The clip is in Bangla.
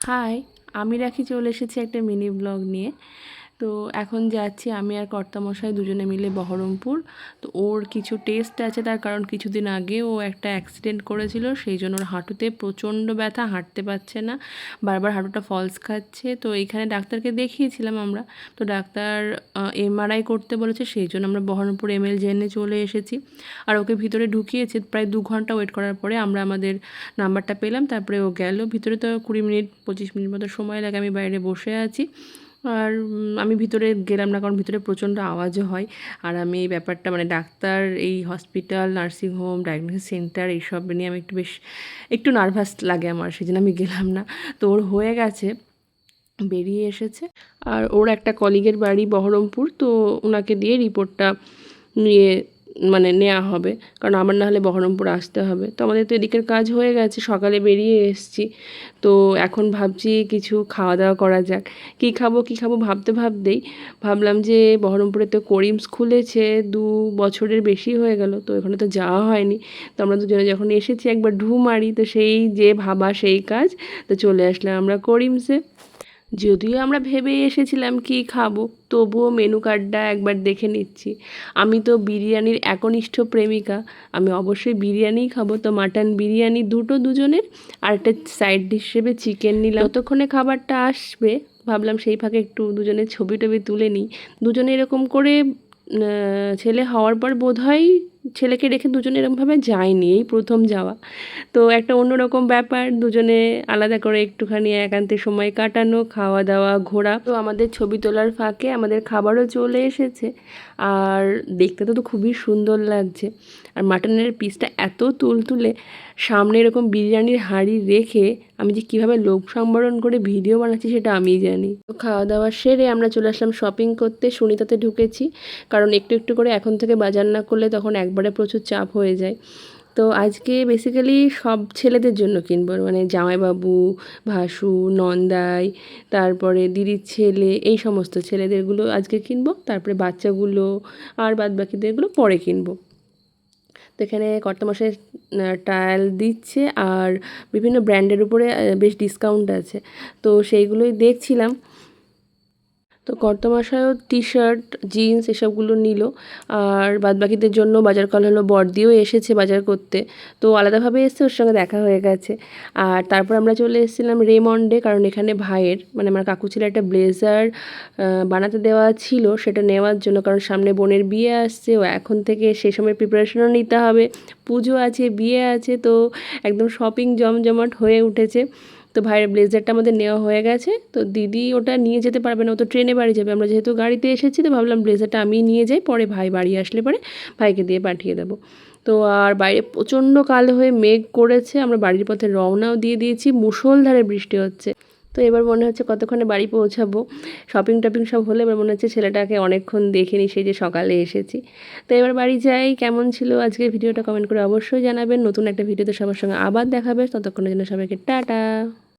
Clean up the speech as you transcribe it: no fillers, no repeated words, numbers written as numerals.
হাই, আমি রাখি চলে এসেছি একটা মিনি ব্লগ নিয়ে। তো এখন যাচ্ছি আমি আর কর্তামশাই দুজনে মিলে বহরমপুর। তো ওর কিছু টেস্ট আছে, তার কারণ কিছুদিন আগে ও একটা অ্যাক্সিডেন্ট করেছিল, সেই জন্য ওর হাঁটুতে প্রচণ্ড ব্যথা, হাঁটতে পারছে না, বারবার হাঁটুটা ফলস খাচ্ছে। তো এইখানে ডাক্তারকে দেখিয়েছিলাম আমরা। তো ডাক্তার এমআরআই করতে বলেছে, সেই জন্য আমরা বহরমপুর এমএল জেনে চলে এসেছি। আর ওকে ভিতরে ঢুকিয়েছে, প্রায় 2 ঘন্টা ওয়েট করার পরে আমরা আমাদের নাম্বারটা পেলাম। তারপরে ও গেল ভিতরে। তো 20 মিনিট 25 মিনিট মতো সময় লাগে, আমি বাইরে বসে আছি। আর আমি ভিতরে গেলাম না, কারণ ভিতরে প্রচণ্ড আওয়াজও হয়। আর আমি এই ব্যাপারটা ডাক্তার, এই হসপিটাল, নার্সিংহোম, ডায়াগনোসিস সেন্টার এইসব নিয়ে আমি একটু নার্ভাস লাগে আমার, সেই জন্য আমি গেলাম না। তো ওর হয়ে গেছে, বেরিয়ে এসেছে। আর ওর একটা কলিগের বাড়ি বহরমপুর, তো ওনাকে দিয়ে রিপোর্টটা নিয়ে নেওয়া হবে, কারণ আমার না হলে বহরমপুর আসতে হবে। তো আমাদের তো এদিকের কাজ হয়ে গেছে, সকালে বেরিয়ে এসেছি। তো এখন ভাবছি কিছু খাওয়া দাওয়া করা যাক। কী খাবো ভাবতেই ভাবলাম যে বহরমপুরে তো করিমস খুলেছে, 2 বছরের বেশি হয়ে গেল, তো এখানে তো যাওয়া হয়নি। তো আমরা দুজনে যখন এসেছি একবার ঢু মারি, তো সেই যে ভাবা সেই কাজ, তো চলে আসলাম আমরা করিমসে। যদিও আমরা ভেবে এসেছিলাম কি খাবো, তবুও মেনু কার্ডটা একবার দেখে নিচ্ছি। আমি তো বিরিয়ানির একনিষ্ঠ প্রেমিকা, আমি অবশ্যই বিরিয়ানিই খাবো। তো মাটন বিরিয়ানি দুজনের, আর একটা সাইড ডিশ হিসেবে চিকেন নিলাম। ততক্ষণে খাবারটা আসবে, ভাবলাম সেই ফাঁকে একটু দুজনের ছবি টবি তুলে নিই। দুজনে এরকম করে ছেলে হওয়ার পর বোধহয় ছেলেকে রেখে দুজনে এরকমভাবে যায়নি, এই প্রথম যাওয়া। তো একটা অন্যরকম ব্যাপার, দুজনে আলাদা করে একটুখানি একান্তে সময় কাটানো, খাওয়া দাওয়া, ঘোরা। তো আমাদের ছবি তোলার ফাঁকে আমাদের খাবারও চলে এসেছে। আর দেখতে তো খুবই সুন্দর লাগছে। আর মাটনের পিসটা এত তুলতুলে, সামনে এরকম বিরিয়ানির হাঁড়ি রেখে আমি যে কীভাবে লোভ সম্বরণ করে ভিডিও বানাচ্ছি সেটা আমিই জানি। তো খাওয়া দাওয়া সেরে আমরা চলে আসলাম শপিং করতে, সুনিতাতে ঢুকেছি। কারণ একটু একটু করে এখন থেকে বাজার না করলে তখন একবারে প্রচুর চাপ হয়ে যায়। তো আজকে বেসিক্যালি সব ছেলেদের জন্য কিনবো, জামাইবাবু, ভাসু, নন্দাই, তারপরে দিদির ছেলে, এই সমস্ত ছেলেদেরগুলো আজকে কিনবো। তারপরে বাচ্চাগুলো আর বাদবাকিদেরগুলো পরে কিনবো। তো এখানে কর্তামশাই ট্রায়াল দিচ্ছে, আর বিভিন্ন ব্র্যান্ডের উপরে বেশ ডিসকাউন্ট আছে, তো সেইগুলোই দেখছিলাম। তো কর্তামশাইও টি শার্ট, জিন্স এসবগুলো নিল। আর বাদবাকিদের জন্য বাজার করা হলো, বড়দিও এসেছে বাজার করতে, তো আলাদাভাবে এসছে, ওর সঙ্গে দেখা হয়ে গেছে। আর তারপর আমরা চলে এসেছিলাম রেমন্ডে, কারণ এখানে ভাইয়ের আমার কাকু ছেলে একটা ব্লেজার বানাতে দেওয়া ছিল, সেটা নেওয়ার জন্য। কারণ সামনে বোনের বিয়ে আসছে, ও এখন থেকে সেই সময় প্রিপারেশনও নিতে হবে, পুজো আছে, বিয়ে আছে, তো একদম শপিং জমজমাট হয়ে উঠেছে। তো ভাইয়ের ব্লেজারটা আমাদের নেওয়া হয়ে গেছে। তো দিদি ওটা নিয়ে যেতে পারবে না, ও তো ট্রেনে বাড়ি যাবে, আমরা যেহেতু গাড়িতে এসেছি তো ভাবলাম ব্লেজারটা আমি নিয়ে যাই, পরে ভাই বাড়ি আসলে পরে ভাইকে দিয়ে পাঠিয়ে দেবো। তো আর বাইরে প্রচণ্ড কালো হয়ে মেঘ করেছে, আমরা বাড়ির পথে রওনাও দিয়ে দিয়েছি, মুষলধারে বৃষ্টি হচ্ছে। তো এবার মনে হচ্ছে কতক্ষণে বাড়ি পৌঁছাবো। শপিং টপিং সব হলে এবার মনে হচ্ছে ছেলেটাকে অনেকক্ষণ দেখিনি, সেই যে সকালে এসেছি। তো এবার বাড়ি যাই। কেমন ছিল আজকের ভিডিওটা কমেন্ট করে অবশ্যই জানাবেন। নতুন একটা ভিডিওতে সবার সঙ্গে আবার দেখাবে, ততক্ষণের জন্য সবাইকে টাটা।